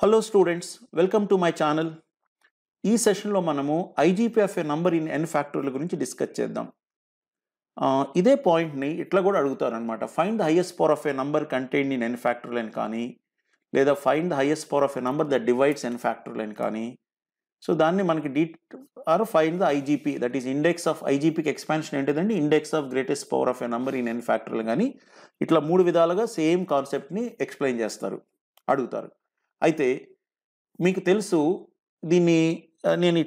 Hello students, welcome to my channel. ఈ సెషన్లో మనము IGP of a number in n factorial గురించి discuss చేద్దాం. ఇదే పాయింట్ని ఇట్లా కూడా అడుగుతారనమాట. Find the highest power of a number contained in n factorial అని కానీ, లేదా find the highest power of a number that divides n factorial అని కానీ. సో దాన్ని మనకి find the IGP, that is index of IGPకి ఎక్స్పాన్షన్ ఏంటిదండి, index of greatest power of a number in n factorial కానీ. ఇట్లా మూడు విధాలుగా సేమ్ కాన్సెప్ట్ని ఎక్స్ప్లెయిన్ చేస్తారు, అడుగుతారు. అయితే మీకు తెలుసు దీన్ని నేను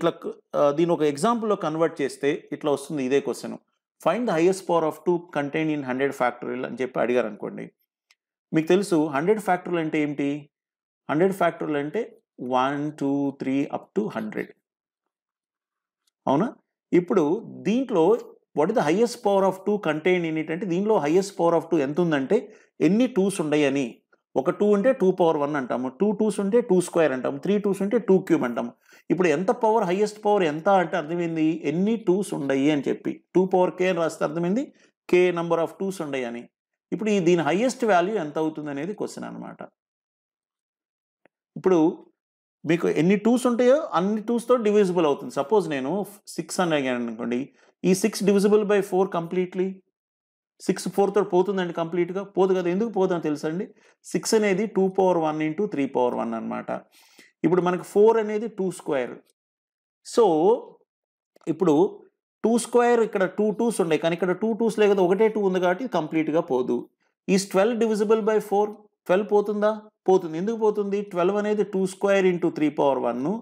దీని ఒక ఎగ్జాంపుల్లో కన్వర్ట్ చేస్తే ఇట్లా వస్తుంది ఇదే question. Find the highest power of 2 contain in 100 factorial అని చెప్పి అడిగారు అనుకోండి. మీకు తెలుసు 100 ఫ్యాక్టోరియల్ అంటే ఏంటి? 100 ఫ్యాక్టోరియల్ అంటే 1 2 3 అప్ టు 100, అవునా? ఇప్పుడు దీంట్లో what is the highest power of 2 contain in it అంటే దీనిలో హైయెస్ట్ పవర్ ఆఫ్ 2 ఎంత ఉందంటే ఎన్ని 2s ఉన్నాయని. ఒక 2 ఉంటే 2 పవర్ 1 అంటాము, 2 2s ఉంటే 2 స్క్వేర్ అంటాము, 3 2s ఉంటే 2 క్యూబ్ అంటాము. ఇప్పుడు ఎంత పవర్, హైయెస్ట్ పవర్ ఎంత అంటే అర్థమైంది ఎన్ని 2s ఉండయి అని చెప్పి. 2 పవర్ k అని రాస్తే అర్థమైంది k నెంబర్ ఆఫ్ 2s ఉండయి అని. ఇప్పుడు దీని హైయెస్ట్ వాల్యూ ఎంత అవుతుంది అనేది క్వశ్చన్ అనమాట. ఇప్పుడు మీకు ఎన్ని 2s ఉంటాయో అన్ని 2sతో డివిజిబుల్ అవుతుంది. సపోజ్ నేను 6 అని అడిగాను అనుకోండి, ఈ 6 డివిజిబుల్ బై 4 కంప్లీట్లీ. 6 4తో పోతుందండి కంప్లీట్గా? పోదు కదా. ఎందుకు పోతుందో తెలుసండి, 6 అనేది 2 పవర్ 1 ఇంటూ 3 పవర్ 1 అనమాట. ఇప్పుడు మనకు 4 అనేది 2 స్క్వేర్. సో ఇప్పుడు 2 స్క్వేర్ ఇక్కడ 2 2s ఉన్నాయి, కానీ ఇక్కడ 2 2s లేదు కదా, ఒకటే 2 ఉంది కాబట్టి కంప్లీట్గా పోదు. ఈ 12 డివిజిబుల్ బై 4, 12 పోతుందా? పోతుంది. ఎందుకు పోతుంది? 12 అనేది 2 స్క్వేర్ ఇంటూ 3 పవర్ 1,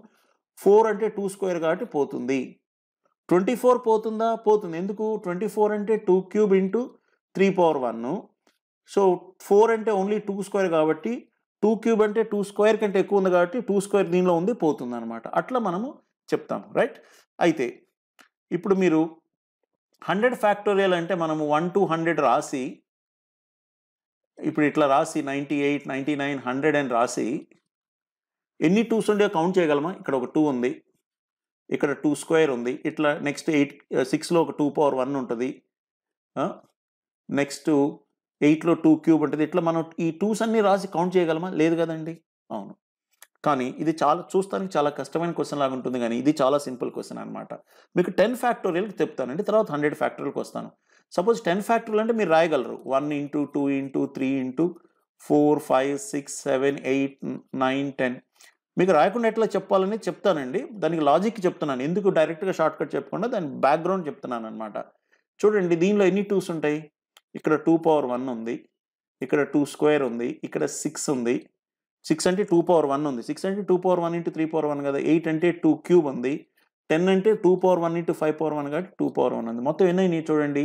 4 అంటే 2 స్క్వేర్ కాబట్టి పోతుంది. 24 పోతుందా? పోతుంది. ఎందుకు? 24 అంటే 2 క్యూబ్ ఇంటూ 3 పవర్ 1. సో 4 అంటే ఓన్లీ 2 స్క్వేర్ కాబట్టి 2 క్యూబ్ అంటే 2 స్క్వేర్ కంటే ఎక్కువ ఉంది కాబట్టి 2 స్క్వేర్ దీనిలో ఉంది, పోతుంది అనమాట. అట్లా మనము చెప్తాం, రైట్? అయితే ఇప్పుడు మీరు 100 ఫ్యాక్టోరియల్ అంటే మనము 1 to 100 రాసి, ఇప్పుడు ఇట్లా రాసి 98 99 100 అని రాసి ఎన్ని 2s ఉండే కౌంట్ చేయగలమా? ఇక్కడ ఒక 2 ఉంది, ఇక్కడ 2 స్క్వేర్ ఉంది, ఇట్లా నెక్స్ట్ 6లో ఒక 2 పవర్ 1 ఉంటుంది, నెక్స్ట్ 8లో 2 క్యూబ్ ఉంటుంది. ఇట్లా మనం ఈ 2s అన్ని రాసి కౌంట్ చేయగలమా? లేదు కదండి. అవును. కానీ ఇది చూస్తానికి చాలా కష్టమైన క్వశ్చన్ లాగా ఉంటుంది, కానీ ఇది చాలా సింపుల్ క్వశ్చన్ అనమాట. మీకు 10 ఫ్యాక్టోరియల్కి చెప్తానండి, తర్వాత 100 ఫ్యాక్టోరియల్కి వస్తాను. సపోజ్ 10 ఫ్యాక్టోరియల్ అంటే మీరు రాయగలరు 1 ఇంటూ 2 ఇంటూ 3 ఇంటూ 4 5 6 7 8 9 10. మీకు రాయకుండా ఎట్లా చెప్పాలని చెప్తానండి, దానికి లాజిక్ చెప్తున్నాను. ఎందుకు డైరెక్ట్గా షార్ట్ కట్ చెప్పకుండా దాని బ్యాక్గ్రౌండ్ చెప్తున్నాను అనమాట. చూడండి, దీనిలో ఎన్ని 2s ఉంటాయి? ఇక్కడ 2 పవర్ 1 ఉంది, ఇక్కడ 2 స్క్వేర్ ఉంది, ఇక్కడ 6 ఉంది. 6 అంటే 2 పవర్ 1 ఉంది, 6 అంటే 2 పవర్ 1 ఇంటూ 3 పవర్ 1 కదా. 8 అంటే 2 క్యూబ్ ఉంది, 10 అంటే 2 పవర్ 1 ఇంటూ 5 పవర్ 1 కాబట్టి 2 పవర్ 1 ఉంది. మొత్తం ఎన్ని చూడండి.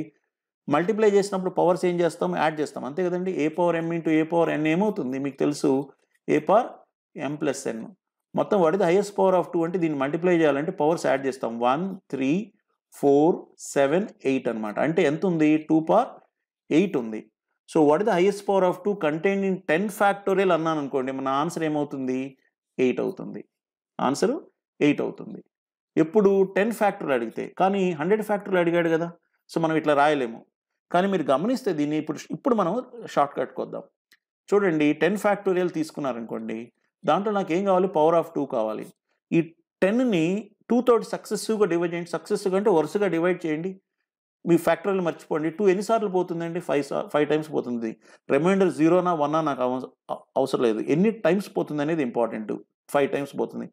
మల్టిప్లై చేసినప్పుడు పవర్స్ ఏం చేస్తాం? యాడ్ చేస్తాం, అంతే కదండి. ఏ పవర్ m ఇంటూ ఏ పవర్ n ఏమవుతుంది? మీకు తెలుసు ఏ పవర్ m ప్లస్ n. మొత్తం what is the highest power of 2 అంటే దీన్ని మల్టిప్లై చేయాలంటే పవర్స్ యాడ్ చేస్తాం. 1 3 4 7 8 అనమాట. అంటే ఎంత ఉంది? 2 పవర్ 8 ఉంది. So what is the highest power of 2 contained in 10 factorial అన్నాను అనుకోండి, మన ఆన్సర్ ఏమవుతుంది? 8 అవుతుంది. ఆన్సర్ 8 అవుతుంది ఎప్పుడు 10 ఫ్యాక్టోరియల్ అడిగితే. కానీ 100 ఫ్యాక్టోరియల్ అడిగాడు కదా, సో మనం ఇట్లా రాయలేము. కానీ మీరు గమనిస్తే దీన్ని ఇప్పుడు మనం షార్ట్ కట్ కొద్దాం. చూడండి, 10 ఫ్యాక్టోరియల్ తీసుకున్నారనుకోండి, దాంట్లో నాకు ఏం కావాలి? పవర్ ఆఫ్ 2 కావాలి. ఈ 10ని 2 తోటి సక్సెసివ్గా డివైడ్ చేయండి. సక్సెసివ్గా అంటే వరుసగా డివైడ్ చేయండి. మీ ఫ్యాక్టరీలు మర్చిపోండి. 2 ఎన్నిసార్లు పోతుందండి? 5 టైమ్స్ పోతుంది. రిమైండర్ 0నా 1నా నాకు అవసరం లేదు, ఎన్ని టైమ్స్ పోతుంది అనేది ఇంపార్టెంట్. 5 టైమ్స్ పోతుంది.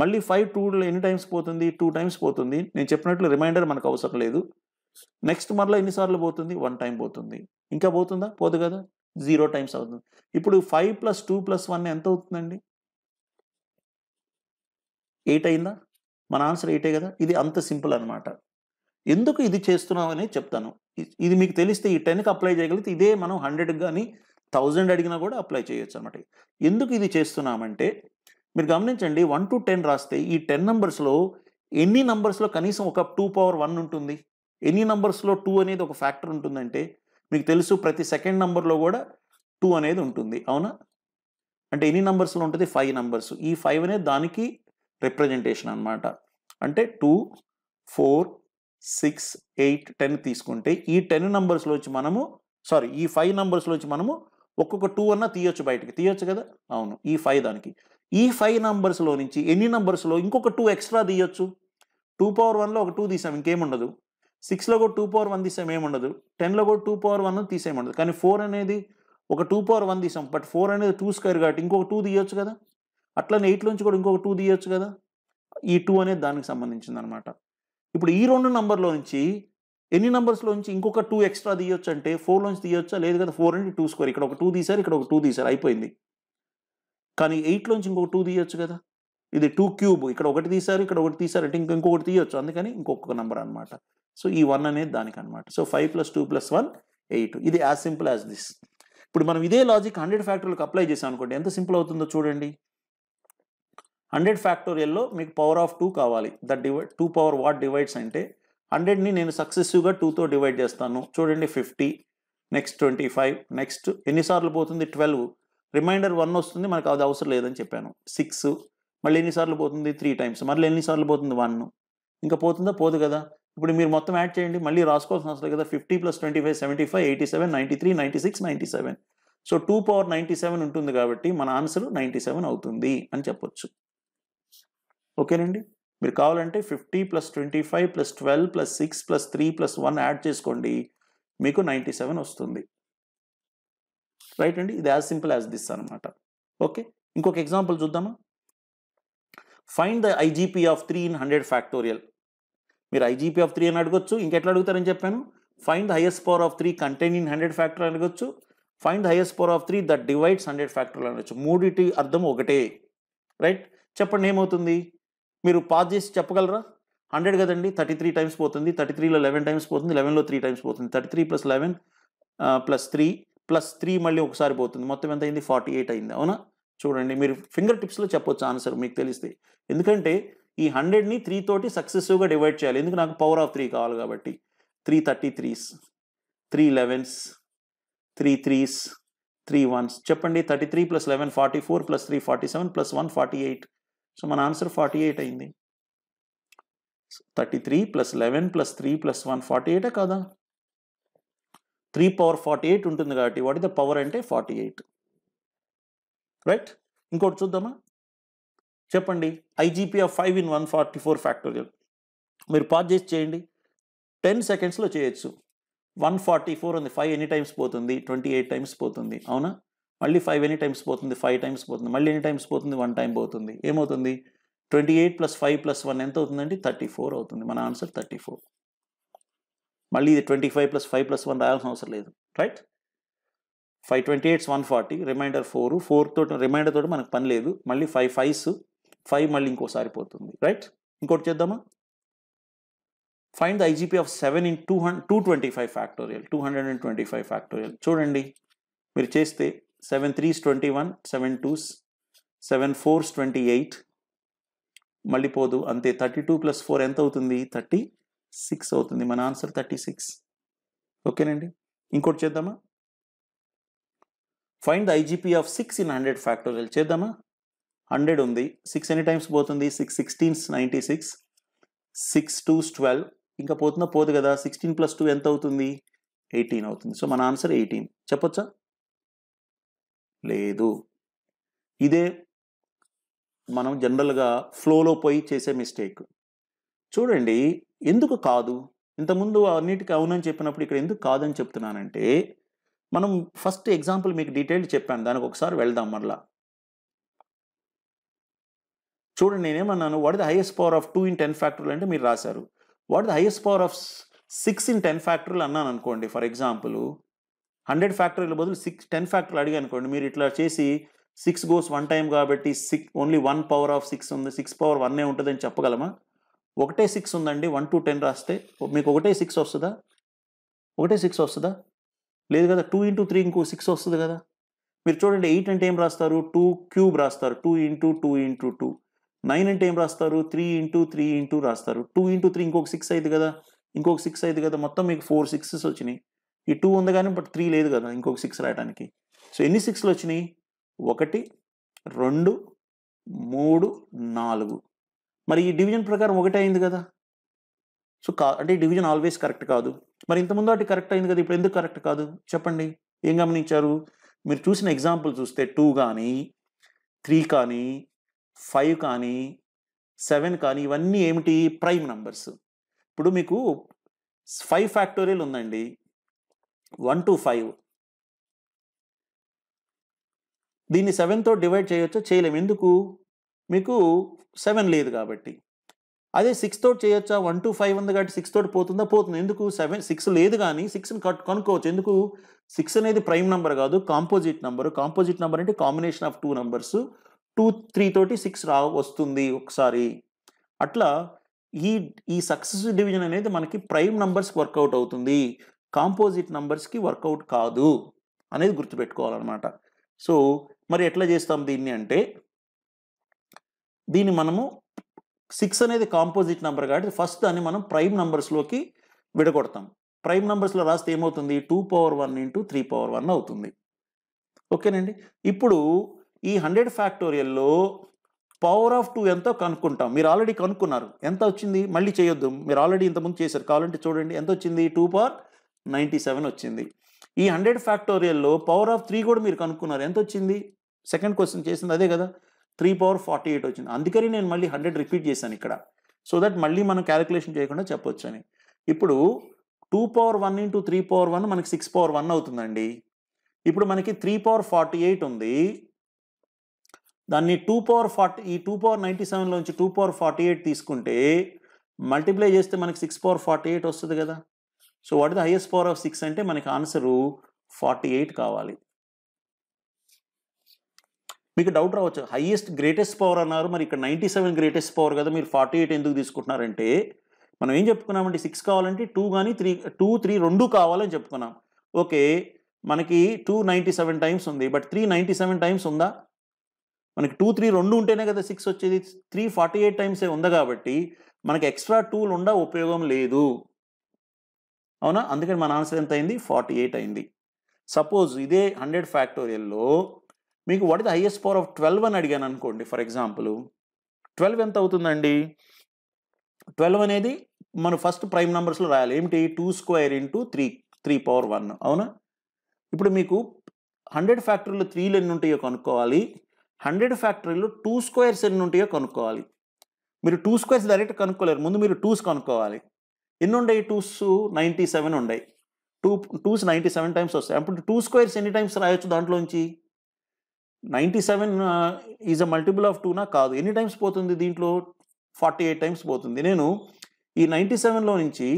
మళ్ళీ 5 2లో ఎన్ని టైమ్స్ పోతుంది? 2 టైమ్స్ పోతుంది. నేను చెప్పినట్లు రిమైండర్ మనకు అవసరం లేదు. నెక్స్ట్ మరలా ఎన్నిసార్లు పోతుంది? 1 టైం పోతుంది. ఇంకా పోతుందా? పోదు కదా, 0 టైమ్స్ అవుతుంది. ఇప్పుడు 5 + 2 + 1 ఎంత అవుతుందండి? 8 అయిందా? మన ఆన్సర్ 8 కదా. ఇది అంత సింపుల్ అనమాట. ఎందుకు ఇది చేస్తున్నామని చెప్తాను. ఇది మీకు తెలిస్తే ఈ 10కి అప్లై చేయగలిగితే ఇదే మనం 100కి కానీ 1000 అడిగినా కూడా అప్లై చేయొచ్చు అనమాట. ఎందుకు ఇది చేస్తున్నామంటే మీరు గమనించండి, 1 to 10 రాస్తే ఈ 10 నంబర్స్లో ఎన్ని నంబర్స్లో కనీసం ఒక 2 పవర్ 1 ఉంటుంది? ఎన్ని నంబర్స్లో 2 అనేది ఒక ఫ్యాక్టర్ ఉంటుందంటే మీకు తెలుసు ప్రతి సెకండ్ నంబర్లో కూడా 2 అనేది ఉంటుంది, అవునా? అంటే ఎన్ని నంబర్స్లో ఉంటుంది? 5 నంబర్స్. ఈ 5 అనేది దానికి రిప్రజెంటేషన్ అనమాట. అంటే 2 4 6 8 10 తీసుకుంటే ఈ 10 నంబర్స్లో వచ్చి మనము ఈ 5 నంబర్స్లో వచ్చి మనము ఒక్కొక్క 2 అన్నా తీయొచ్చు, బయటికి తీయొచ్చు కదా. అవును, ఈ 5 దానికి. ఈ 5 నంబర్స్లో నుంచి ఎన్ని నంబర్స్లో ఇంకొక 2 ఎక్స్ట్రా తీయొచ్చు? 2 పవర్ 1లో ఒక 2 తీసాం, ఇంకేముండదు. 6లో కూడా 2 పవర్ 1 తీసాం, ఏముండదు. 10లో కూడా 2 పవర్ 1 తీసేయమండదు. కానీ 4 అనేది ఒక 2 పవర్ 1 తీసాం, బట్ 4 అనేది 2 స్క్వేర్ కాబట్టి ఇంకొక 2 తీయొచ్చు కదా. అట్లనే 8 నుంచి కూడా ఇంకొక 2 తీయొచ్చు కదా. ఈ 2 అనేది దానికి సంబంధించింది అనమాట. ఇప్పుడు ఈ 2 నంబర్లో నుంచి ఎన్ని నంబర్స్లో నుంచి ఇంకొక 2 ఎక్స్ట్రా తీయొచ్చు అంటే 4 నుంచి తీయొచ్చా? లేదు కదా. 4 అంటే 2 స్క్వేర్, ఇక్కడ ఒక 2 తీశారు, ఇక్కడ ఒక 2 తీశారు, అయిపోయింది. కానీ 8లోంచి ఇంకొక 2 తీయొచ్చు కదా. ఇది 2 క్యూబ్, ఇక్కడ ఒకటి తీశారు, ఇక్కడ ఒకటి తీశారు అంటే ఇంకొకటి తీయొచ్చు, అందుకని ఇంకొక నంబర్ అనమాట. సో ఈ 1 అనేది దానికి అనమాట. సో 5 + 2 + 1 8. ఇది యాజ్ సింపుల్ యాజ్ దిస్. ఇప్పుడు మనం ఇదే లాజిక్ 100 ఫ్యాక్టోరియల్కి అప్లై చేసాం అనుకోండి, ఎంత సింపుల్ అవుతుందో చూడండి. 100 ఫ్యాక్టోరియల్లో మీకు పవర్ ఆఫ్ 2 కావాలి. That divide 2 power what divides అంటే 100ని నేను సక్సెసివ్గా 2తో డివైడ్ చేస్తాను. చూడండి 50, నెక్స్ట్ 25, నెక్స్ట్ ఎన్నిసార్లు పోతుంది 12, రిమైండర్ 1 వస్తుంది, మనకు అది అవసరం లేదని చెప్పాను. 6, మళ్ళీ ఎన్నిసార్లు పోతుంది 3 టైమ్స్, మళ్ళీ ఎన్నిసార్లు పోతుంది 1, ఇంకా పోతుందా? పోదు కదా. ఇప్పుడు మీరు మొత్తం యాడ్ చేయండి, మళ్ళీ రాసుకోవాల్సిన అవసరం కదా. 50 + 25 75, 87, 93, 96, 97. సో 2 పవర్ 97 ఉంటుంది కాబట్టి మన ఆన్సర్ 97 అవుతుంది అని చెప్పొచ్చు. ఓకేనండి. మీరు కావాలంటే 50 + 25 + 12 + 6 + 3 + 1 యాడ్ చేసుకోండి, మీకు 97 వస్తుంది. రైట్ అండి. ఇది యాజ్ సింపుల్ యాజ్ దిస్ అనమాట. ఓకే, ఇంకొక ఎగ్జాంపుల్ చూద్దామా. Find the IGP of 3 in 100 factorial. మీరు ఐజీపీ ఆఫ్ 3 అని అడగొచ్చు, ఇంకెట్లా అడుగుతారని చెప్పాను. Find the highest power of 3 contain in 100 factorial అడగొచ్చు. Find the highest power of 3 that divides 100 factorial అనొచ్చు. మూడిటి అర్థం ఒకటే. రైట్, చెప్పండి ఏమవుతుంది. మీరు పాజ్ చేసి చెప్పగలరా? 100 కదండి, 33 టైమ్స్ పోతుంది, 33లో 11 టైమ్స్ పోతుంది, 11లో 3 టైమ్స్ పోతుంది. 33 + 11 + 3 మళ్ళీ ఒకసారి పోతుంది, మొత్తం ఎంత అయింది? 48 అయింది. అవునా? చూడండి, మీరు ఫింగర్ టిప్స్లో చెప్పొచ్చు ఆన్సర్ మీకు తెలిస్తే. ఎందుకంటే ఈ 100ని 3 తోటి సక్సెసివ్గా డివైడ్ చేయాలి. ఎందుకు? నాకు పవర్ ఆఫ్ 3 కావాలి కాబట్టి. 3 33s, 3 11s, 3 3s, 3 1s. చెప్పండి, 33 + 11 44 + 3 47 + 1 48. సో మన ఆన్సర్ 48 అయింది. 33 + 11 + 3 + 1 48 కాదా? 3 పవర్ 48 ఉంటుంది కాబట్టి వాట్ ఇస్ ద పవర్ అంటే 48. రైట్, ఇంకోటి చూద్దామా. చెప్పండి, ఐజీపీ ఆఫ్ 5 in 144 ఫ్యాక్టోరియల్. మీరు పాజ్ చేసి చేయండి, 10 సెకండ్స్లో చేయొచ్చు. 144 ఉంది, 5 ఎన్ని టైమ్స్ పోతుంది? 28 టైమ్స్ పోతుంది. అవునా? మళ్ళీ 5 ఎన్ని టైమ్స్ పోతుంది? 5 టైమ్స్ పోతుంది. మళ్ళీ ఎన్ని టైమ్స్ పోతుంది? 1 టైం పోతుంది. ఏమవుతుంది? 28 + 5 + 1 ఎంత అవుతుందండి? 34 అవుతుంది. మన ఆన్సర్ 34. మళ్ళీ ఇది 25 + 5 + 1 రాయాల్సిన అవసరం లేదు. రైట్, 528 140, రిమైండర్ 4 తోటి రిమైండర్ తోటి మనకు పని లేదు. మళ్ళీ 5 5s, 5 మళ్ళీ ఇంకోసారి పోతుంది. రైట్, ఇంకోటి చేద్దామా. Find the IGP of 7 in 225 factorial. 225 factorial. చూడండి, మీరు చేస్తే 7 3s 21, 7 2s, 7 4s 28, మళ్ళీ పోదు, అంతే. 32 + 4 ఎంత అవుతుంది? 36 అవుతుంది. మన ఆన్సర్ 36. ఓకేనండి, ఇంకోటి చేద్దామా. Find the IGP of 6 in 100 factorial. చేద్దామా. 100 ఉంది, 6 ఎన్ని టైమ్స్ పోతుంది? 6 16s 96, 6 2s 12, ఇంకా పోతుందా? పోదు కదా. 16 + 2 ఎంత అవుతుంది? 18 అవుతుంది. సో మన ఆన్సర్ 18. చెప్పొచ్చా? లేదు. ఇదే మనం జనరల్గా ఫ్లోలో పోయి చేసే మిస్టేక్. చూడండి, ఎందుకు కాదు? ఇంతకుముందు అన్నిటికీ అవునని చెప్పినప్పుడు ఇక్కడ ఎందుకు కాదని చెప్తున్నానంటే, మనం ఫస్ట్ ఎగ్జాంపుల్ మీకు డీటెయిల్ చెప్పాను, దానికి ఒకసారి వెళ్దాం మరలా. చూడండి, నేనేమన్నాను, what is the highest power of 2 in 10 factorial అంటే మీరు రాశారు. What is the highest power of 6 in 10 factorial అన్నాను అనుకోండి. ఫర్ ఎగ్జాంపుల్ 100 ఫ్యాక్టోరియల్ బదులు 10 ఫ్యాక్టోరియల్ అడిగా అనుకోండి. మీరు ఇట్లా చేసి 6 goes 1 time కాబట్టి ఓన్లీ 1 పవర్ ఆఫ్ 6 ఉంది, 6 పవర్ 1 ఉంటుందని చెప్పగలమా? ఒకటే 6 ఉందండి. 1 to 10 రాస్తే మీకు ఒకటే 6 వస్తుందా? ఒకటే 6 వస్తుందా? లేదు కదా. 2 into 3 ఇంకో 6 వస్తుంది కదా. మీరు చూడండి, 8 అంటే ఏం రాస్తారు? 2 క్యూబ్ రాస్తారు. 2 into 2 into 2. 9 అంటే ఏం రాస్తారు? 3 into 3 into రాస్తారు. 2 into 3 ఇంకొక 6 అయింది కదా, ఇంకొక 6 అయింది కదా. మొత్తం మీకు 4 6s వచ్చినాయి. ఈ 2 ఉంది కానీ బట్ 3 లేదు కదా, ఇంకొక 6 రాయడానికి. సో ఎన్ని 6లు వచ్చినాయి? 1 2 3 4. మరి ఈ డివిజన్ ప్రకారం 1 అయింది కదా. సో అంటే డివిజన్ ఆల్వేస్ కరెక్ట్ కాదు. మరి ఇంతకుముందు అటు కరెక్ట్ అయింది కదా, ఇప్పుడు ఎందుకు కరెక్ట్ కాదు చెప్పండి. ఏం గమనించారు? మీరు చూసిన ఎగ్జాంపుల్ చూస్తే 2 కానీ 3 కానీ 5 కానీ 7 కానీ ఇవన్నీ ఏమిటి ప్రైమ్ నంబర్స్. ఇప్పుడు మీకు 5 ఫ్యాక్టోరియల్ ఉందండి. 1 to 5 దీన్ని 7తో డివైడ్ చేయొచ్చా? చేయలేము. ఎందుకు? మీకు 7 లేదు కాబట్టి. అదే 6 తోటి చేయొచ్చా? 1 to 5 ఉంది కాబట్టి 6 తోటి పోతుందా? పోతుంది. ఎందుకు? 6 లేదు కానీ 6ని కనుక్కోవచ్చు. ఎందుకు? 6 అనేది ప్రైమ్ నంబర్ కాదు, కాంపోజిట్ నంబర్. కాంపోజిట్ నంబర్ అంటే కాంబినేషన్ ఆఫ్ 2 నంబర్స్. 2, 3 తోటి 6 వస్తుంది ఒకసారి. అట్లా ఈ సక్సెసివ్ డివిజన్ అనేది మనకి ప్రైమ్ నంబర్స్కి వర్కౌట్ అవుతుంది, కాంపోజిట్ నంబర్స్కి వర్కౌట్ కాదు అనేది గుర్తుపెట్టుకోవాలన్నమాట. సో మరి ఎట్లా చేస్తాం దీన్ని అంటే, దీన్ని మనము 6 అనేది కాంపోజిట్ నెంబర్ కాబట్టి ఫస్ట్ దాన్ని మనం ప్రైమ్ నంబర్స్లోకి విడగొడతాం. ప్రైమ్ నంబర్స్లో రాస్తే ఏమవుతుంది? 2^1 into 3^1 అవుతుంది. ఓకేనండి. ఇప్పుడు ఈ 100 ఫ్యాక్టోరియల్లో పవర్ ఆఫ్ 2 ఎంతో కనుక్కుంటాం. మీరు ఆల్రెడీ కనుక్కున్నారు. ఎంత వచ్చింది? మళ్ళీ చేయొద్దు, మీరు ఆల్రెడీ ఇంతకుముందు చేశారు. కావాలంటే చూడండి ఎంత వచ్చింది? 2^97 వచ్చింది. ఈ 100 ఫ్యాక్టోరియల్లో పవర్ ఆఫ్ 3 కూడా మీరు కనుక్కున్నారు. ఎంత వచ్చింది? సెకండ్ క్వశ్చన్ చేసింది అదే కదా, 3^48 వచ్చింది. అందుకని నేను మళ్ళీ 100 రిపీట్ చేశాను ఇక్కడ, సో దట్ మళ్ళీ మనం క్యాలిక్యులేషన్ చేయకుండా చెప్పొచ్చు అని. ఇప్పుడు 2^1 into 3^1 మనకి 6^1 అవుతుందండి. ఇప్పుడు మనకి 3^48 ఉంది. దాన్ని ఈ 2^97లోంచి 2^48 తీసుకుంటే మల్టిప్లై చేస్తే మనకి 6^48 వస్తుంది కదా. So what is the highest power of 6 అంటే మనకి ఆన్సరు 48 కావాలి. మీకు డౌట్ రావచ్చు, హైయెస్ట్ గ్రేటెస్ట్ పవర్ అన్నారు, మరి ఇక్కడ 97 గ్రేటెస్ట్ పవర్ కదా, మీరు 48 ఎందుకు తీసుకుంటున్నారంటే, మనం ఏం చెప్పుకున్నామంటే 6 కావాలంటే 2 కానీ 2, 3 రెండు కావాలని చెప్పుకున్నాం. ఓకే, మనకి 297 టైమ్స్ ఉంది, బట్ 397 టైమ్స్ ఉందా? మనకి 2, 3 రెండు ఉంటేనే కదా 6 వచ్చేది. 348 టైమ్సే ఉంది కాబట్టి మనకి ఎక్స్ట్రా 2లు ఉండ ఉపయోగం లేదు, అవునా? అందుకని మన ఆన్సర్ ఎంత అయింది? 48 అయింది. సపోజ్ ఇదే 100 ఫ్యాక్టోరియల్లో మీకు what is the highest power of 12 అని అడిగాను అనుకోండి. ఫర్ ఎగ్జాంపుల్ 12 ఎంత అవుతుందండి? 12 అనేది మనం ఫస్ట్ ప్రైమ్ నంబర్స్లో రాయాలి. ఏమిటి? 2² into 3^1, అవునా? ఇప్పుడు మీకు 100 ఫ్యాక్టరీలో 3లు ఎన్ని ఉంటాయో కనుక్కోవాలి, 100 ఫ్యాక్టరీలో 2 స్క్వేర్స్ ఎన్ని ఉంటాయో కనుక్కోవాలి. మీరు 2 స్క్వేర్స్ డైరెక్ట్ కనుక్కోలేరు, ముందు మీరు 2s కనుక్కోవాలి. ఎన్ని ఉన్నాయి 2s? 97 ఉన్నాయి. 2s 97 టైమ్స్ వస్తాయి. అప్పుడు 2 స్క్వేర్స్ ఎన్ని టైమ్స్ రాయొచ్చు దాంట్లోంచి? 97 ఈజ్ అ మల్టిపుల్ ఆఫ్ 2నా? కాదు. ఎన్ని టైమ్స్ పోతుంది దీంట్లో? 48 టైమ్స్ పోతుంది. నేను ఈ 97లో నుంచి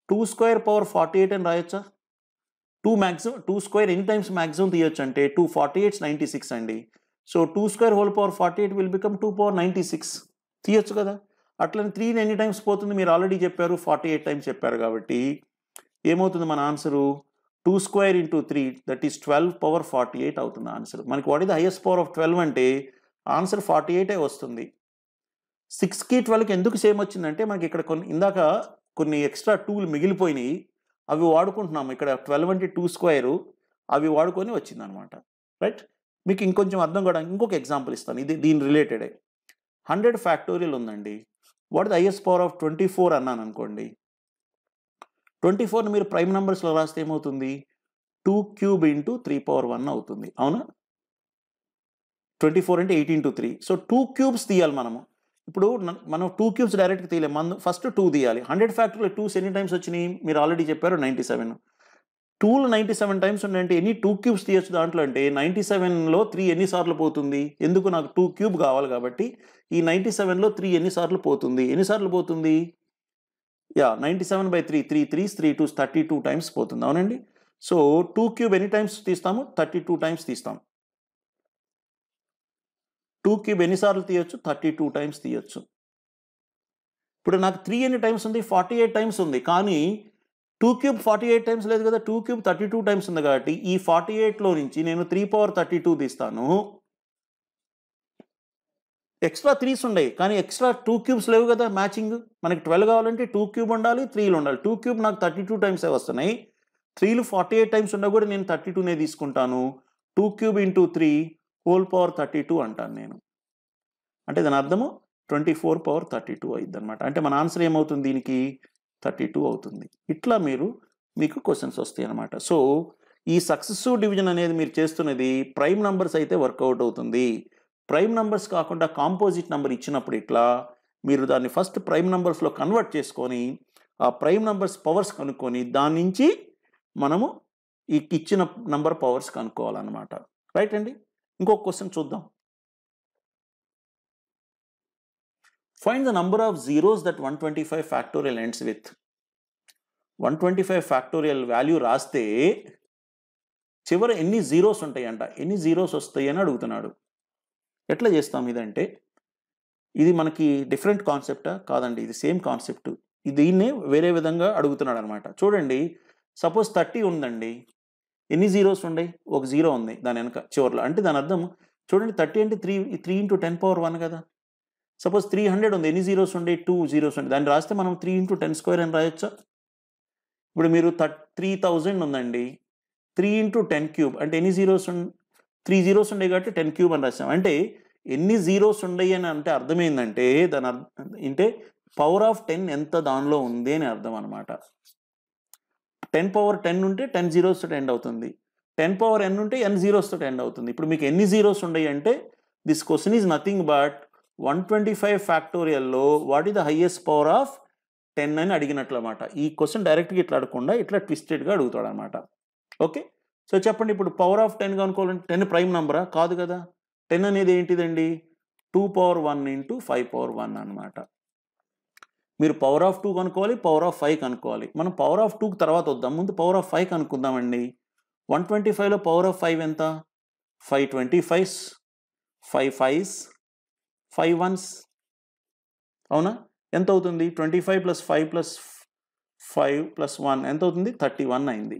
2^48 అని రాయొచ్చా? 2 స్క్వేర్ ఎన్ని టైమ్స్ మ్యాక్సిమం తీయొచ్చు అంటే 2 48 96 అండి. సో 2^48 విల్ బికమ్ 2^96 తీయొచ్చు కదా. అట్లనే 3 ఎన్ని టైమ్స్ పోతుంది? మీరు ఆల్రెడీ చెప్పారు, 48 టైమ్స్ చెప్పారు కాబట్టి ఏమవుతుంది మన ఆన్సరు? 2² into 3 దట్ ఈస్ 12^48 అవుతుంది ఆన్సర్. మనకి what is the highest power of 12 అంటే ఆన్సర్ 48 వస్తుంది. 6కి 12కి ఎందుకు సేమ్ వచ్చిందంటే మనకి ఇక్కడ కొన్ని ఎక్స్ట్రా 2లు మిగిలిపోయినాయి, అవి వాడుకుంటున్నాము. ఇక్కడ 12 అంటే 2 స్క్వేర్, అవి వాడుకొని వచ్చిందనమాట. రైట్? మీకు ఇంకొంచెం అర్థం కావడానికి ఇంకొక ఎగ్జాంపుల్ ఇస్తాను, ఇది దీని రిలేటెడే. 100 ఫ్యాక్టోరియల్ ఉందండి. What is the highest power of 24 అన్నాను అనుకోండి. 24ని మీరు ప్రైమ్ నంబర్స్లో రాస్తే ఏమవుతుంది? 2³ into 3^1 అవుతుంది, అవునా? 24 అంటే 8 into 3. సో 2 క్యూబ్స్ తీయాలి మనము. ఇప్పుడు మనం 2 క్యూబ్స్ డైరెక్ట్గా తీయలేము, మనం ఫస్ట్ 2 తీయాలి. 100 ఫ్యాక్టరీలో 2s ఎన్ని టైమ్స్ వచ్చినాయి? మీరు ఆల్రెడీ చెప్పారు, 97. 2లు 97 టైమ్స్ ఉన్నాయంటే ఎన్ని 2 క్యూబ్స్ తీయొచ్చు దాంట్లో అంటే 97లో 3 ఎన్నిసార్లు పోతుంది? ఎందుకు? నాకు 2 క్యూబ్ కావాలి కాబట్టి ఈ 97లో 3 ఎన్నిసార్లు పోతుంది? 97/3, 3 3s 3 2s 32 టైమ్స్ పోతుంది, అవునండి? సో 2 క్యూబ్ ఎన్ని టైమ్స్ తీస్తాము? 32 టైమ్స్ తీస్తాం. 2 క్యూబ్ ఎన్నిసార్లు తీయొచ్చు? 32 టైమ్స్ తీయొచ్చు. ఇప్పుడు నాకు 3 ఎన్ని టైమ్స్ ఉంది? 48 టైమ్స్ ఉంది. కానీ 2 క్యూబ్ 48 టైమ్స్ లేదు కదా, 2 క్యూబ్ 32 టైమ్స్ ఉంది కాబట్టి ఈ 48లో నుంచి నేను 3^32 తీస్తాను. ఎక్స్ట్రా 3s ఉన్నాయి కానీ ఎక్స్ట్రా 2 క్యూబ్స్ లేవు కదా మ్యాచింగ్. మనకి 12 కావాలంటే 2 క్యూబ్ ఉండాలి, 3లు ఉండాలి. 2 క్యూబ్ నాకు 32 టైమ్సే వస్తున్నాయి, 3లు 48 టైమ్స్ ఉన్నా కూడా నేను 32నే తీసుకుంటాను. 2³ into 3^32 అంటాను నేను. అంటే దాని అర్థము 24^32 అయింది అనమాట. అంటే మన ఆన్సర్ ఏమవుతుంది దీనికి? 32 అవుతుంది. ఇట్లా మీకు క్వశ్చన్స్ వస్తాయి అనమాట. సో ఈ సక్సెసివ్ డివిజన్ అనేది మీరు చేస్తున్నది ప్రైమ్ నంబర్స్ అయితే వర్కౌట్ అవుతుంది, ప్రైమ్ నంబర్స్ కాకుండా కాంపోజిట్ నెంబర్ ఇచ్చినప్పుడు ఇట్లా మీరు దాన్ని ఫస్ట్ ప్రైమ్ నంబర్స్లో కన్వర్ట్ చేసుకొని ఆ ప్రైమ్ నంబర్స్ పవర్స్ కనుక్కొని దాని నుంచి మనము ఈ ఇచ్చిన నంబర్ పవర్స్ కనుక్కోవాలన్నమాట. రైట్ అండి. ఇంకొక క్వశ్చన్ చూద్దాం. Find the number of zeros that 125 factorial ends with. 125 factorial value రాస్తే చివర ఎన్ని జీరోస్ ఉంటాయంట, ఎన్ని జీరోస్ వస్తాయి అని అడుగుతున్నాడు. ఎట్లా చేస్తాం ఇదంటే, ఇది మనకి డిఫరెంట్ కాన్సెప్టా? కాదండి, ఇది సేమ్ కాన్సెప్ట్. దీన్నే వేరే విధంగా అడుగుతున్నాడు అనమాట. చూడండి, సపోజ్ 30 ఉందండి, ఎన్ని జీరోస్ ఉన్నాయి? ఒక జీరో ఉంది దాని వెనక చివరిలో. అంటే దాని అర్థం చూడండి, 30 అంటే 3 × 10⁻1 కదా. సపోజ్ 300 ఉంది, ఎన్ని జీరోస్ ఉండే? 2 జీరోస్ ఉండే. దాన్ని రాస్తే మనం 3 × 10² అని రాయొచ్చా? ఇప్పుడు మీరు 3000 ఉందండి, 3 × 10³ అంటే ఎన్ని జీరోస్ 3 జీరోస్ ఉండే కాబట్టి 10³ అని రాసాం. అంటే ఎన్ని జీరోస్ ఉండయి అని అంటే అర్థమైందంటే దాని అంటే పవర్ ఆఫ్ 10 ఎంత దానిలో ఉంది అని అర్థం అనమాట. 10 ఉంటే 10 జీరోస్ తోటి ఎండ్ అవుతుంది, 10 ఉంటే n జీరోస్ తోటి ఎండ్ అవుతుంది. ఇప్పుడు మీకు ఎన్ని జీరోస్ ఉండయి అంటే this question is nothing but 125 ఫ్యాక్టోరియల్లో what is the highest power of 10 అని అడిగినట్లు అనమాట. ఈ క్వశ్చన్ డైరెక్ట్గా ఇట్లా అడగకుండా ఇట్లా ట్విస్టెడ్గా అడుగుతాడు అనమాట. ఓకే, సో చెప్పండి, ఇప్పుడు పవర్ ఆఫ్ 10 కనుక్కోవాలంటే 10 ప్రైమ్ నంబరా? కాదు కదా. 10 అనేది ఏంటిదండి? 2⁻1 × 5⁻1 అనమాట. మీరు పవర్ ఆఫ్ 2 కనుక్కోవాలి, పవర్ ఆఫ్ 5 కనుక్కోవాలి. మనం పవర్ ఆఫ్ 2 తర్వాత వద్దాం, ముందు పవర్ ఆఫ్ 5 కనుక్కుందామండి. 125లో పవర్ ఆఫ్ 5 ఎంత? 5 25s, 5 5s, 5 1s. అవునా? ఎంత అవుతుంది? 25 + 5 + 5 + 1 ఎంత అవుతుంది? 31 అయింది.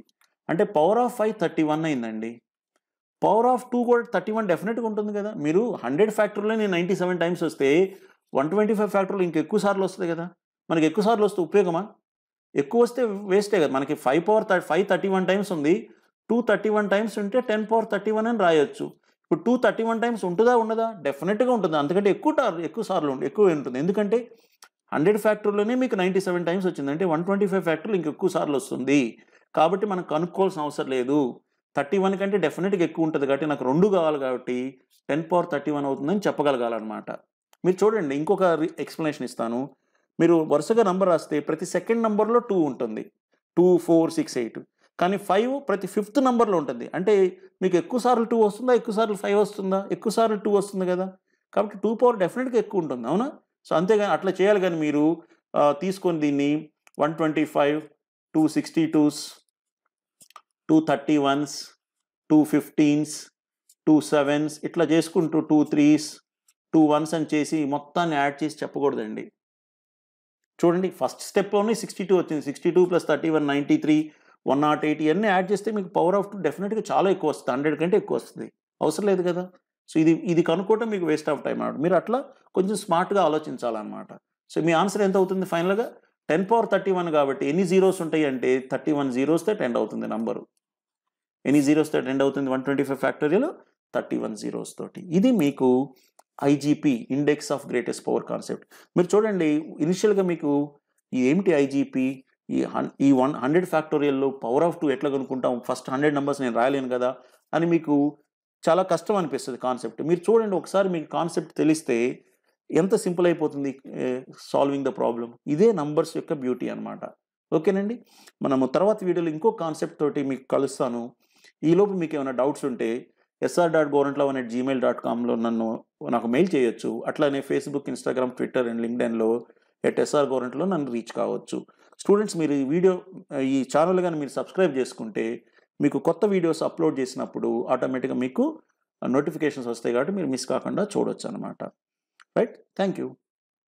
అంటే పవర్ ఆఫ్ 5 31 అయిందండి. పవర్ ఆఫ్ 2 కూడా 31 డెఫినెట్గా ఉంటుంది కదా. మీరు 100 ఫ్యాక్టర్లో 97 టైమ్స్ వస్తే 125 ఫ్యాక్టర్లో ఇంకెక్కువ సార్లు వస్తుంది కదా. మనకి ఎక్కువ సార్లు వస్తే ఉపయోగమా? ఎక్కువ వస్తే వేస్టే కదా. మనకి 531 టైమ్స్ ఉంది, 231 టైమ్స్ ఉంటే 10⁻31 అని రాయొచ్చు. ఇప్పుడు 231 టైమ్స్ ఉంటుందా ఉండదా? డెఫినెట్గా ఉంటుంది. అంతకంటే ఎక్కువ సార్లు ఎక్కువ ఉంటుంది. ఎందుకంటే 100 ఫ్యాక్టర్లోనే మీకు 97 టైమ్స్ వచ్చింది, అంటే 125 ఫ్యాక్టర్లు ఇంకెక్కువ సార్లు వస్తుంది. కాబట్టి మనం కనుక్కోవాల్సిన అవసరం లేదు. 31 కంటే డెఫినెట్గా ఎక్కువ ఉంటుంది కాబట్టి నాకు 2 కావాలి కాబట్టి 10⁻31 అవుతుందని చెప్పగలగాలన్నమాట. మీరు చూడండి, ఇంకొక ఎక్స్ప్లెనేషన్ ఇస్తాను. మీరు వరుసగా నంబర్ రాస్తే ప్రతి సెకండ్ నంబర్లో 2 ఉంటుంది, 2 4 6 8. కానీ 5 ప్రతి 5th నంబర్లో ఉంటుంది. అంటే మీకు ఎక్కువ సార్లు 2 వస్తుందా, ఎక్కువ సార్లు 5 వస్తుందా? ఎక్కువ సార్లు 2 వస్తుంది కదా. కాబట్టి 2 పవర్ డెఫినెట్గా ఎక్కువ ఉంటుంది, అవునా? సో అంతేగాని అట్లా చేయాలి. కానీ మీరు తీసుకొని దీన్ని 125, 262s, 231s, 215s, 27s ఇట్లా చేసుకుంటూ 2 3s, 2 1s అని చేసి మొత్తాన్ని యాడ్ చేసి చెప్పకూడదండి. చూడండి, ఫస్ట్ స్టెప్లోనే 62 వచ్చింది. 62 + 31 93, 108 ఇవన్నీ యాడ్ చేస్తే మీకు పవర్ ఆఫ్ 2 డెఫినెట్గా చాలా ఎక్కువ వస్తుంది, 100 కంటే ఎక్కువ వస్తుంది. అవసరం లేదు కదా. సో ఇది కనుక్కోవటం మీకు వేస్ట్ ఆఫ్ టైం అన్నమాట. మీరు అట్లా కొంచెం స్మార్ట్గా ఆలోచించాలన్నమాట. సో మీ ఆన్సర్ ఎంత అవుతుంది ఫైనల్గా? 10⁻31 కాబట్టి ఎన్ని జీరోస్ ఉంటాయి అంటే 31 జీరోస్తో ఎండ్ అవుతుంది నంబరు. ఎన్ని జీరోస్తో ఎండ్ అవుతుంది 125 ఫ్యాక్టోరియల్? 31 జీరోస్ తోటి. ఇది మీకు IGP, index of greatest power concept. మీరు చూడండి, ఇనిషియల్గా మీకు ఏమిటి ఐజీపీ, ఈ 100 ఫ్యాక్టోరియల్లో పవర్ ఆఫ్ 2 ఎట్లా కనుక్కుంటాం, ఫస్ట్ 100 నెంబర్స్ నేను రాయలేను కదా అని మీకు చాలా కష్టం అనిపిస్తుంది కాన్సెప్ట్. మీరు చూడండి, ఒకసారి మీకు కాన్సెప్ట్ తెలిస్తే ఎంత సింపుల్ అయిపోతుంది సాల్వింగ్ ద ప్రాబ్లం. ఇదే నంబర్స్ యొక్క బ్యూటీ అనమాట. ఓకేనండి, మనము తర్వాత వీడియోలో ఇంకో కాన్సెప్ట్ తోటి మీకు కలుస్తాను. ఈలోపు మీకు ఏమైనా డౌట్స్ ఉంటే sr.gorantrav@gmail.comలో నాకు మెయిల్ చేయొచ్చు. అట్లానే ఫేస్బుక్, ఇన్స్టాగ్రామ్, ట్విట్టర్ అండ్ లింక్డ్ఇన్లో @srgorantrav నన్ను రీచ్ కావచ్చు. స్టూడెంట్స్, మీరు ఈ ఛానల్ కానీ మీరు సబ్స్క్రైబ్ చేసుకుంటే మీకు కొత్త వీడియోస్ అప్లోడ్ చేసినప్పుడు ఆటోమేటిక్గా మీకు నోటిఫికేషన్స్ వస్తాయి కాబట్టి మీరు మిస్ కాకుండా చూడొచ్చు అనమాట. Right, thank you.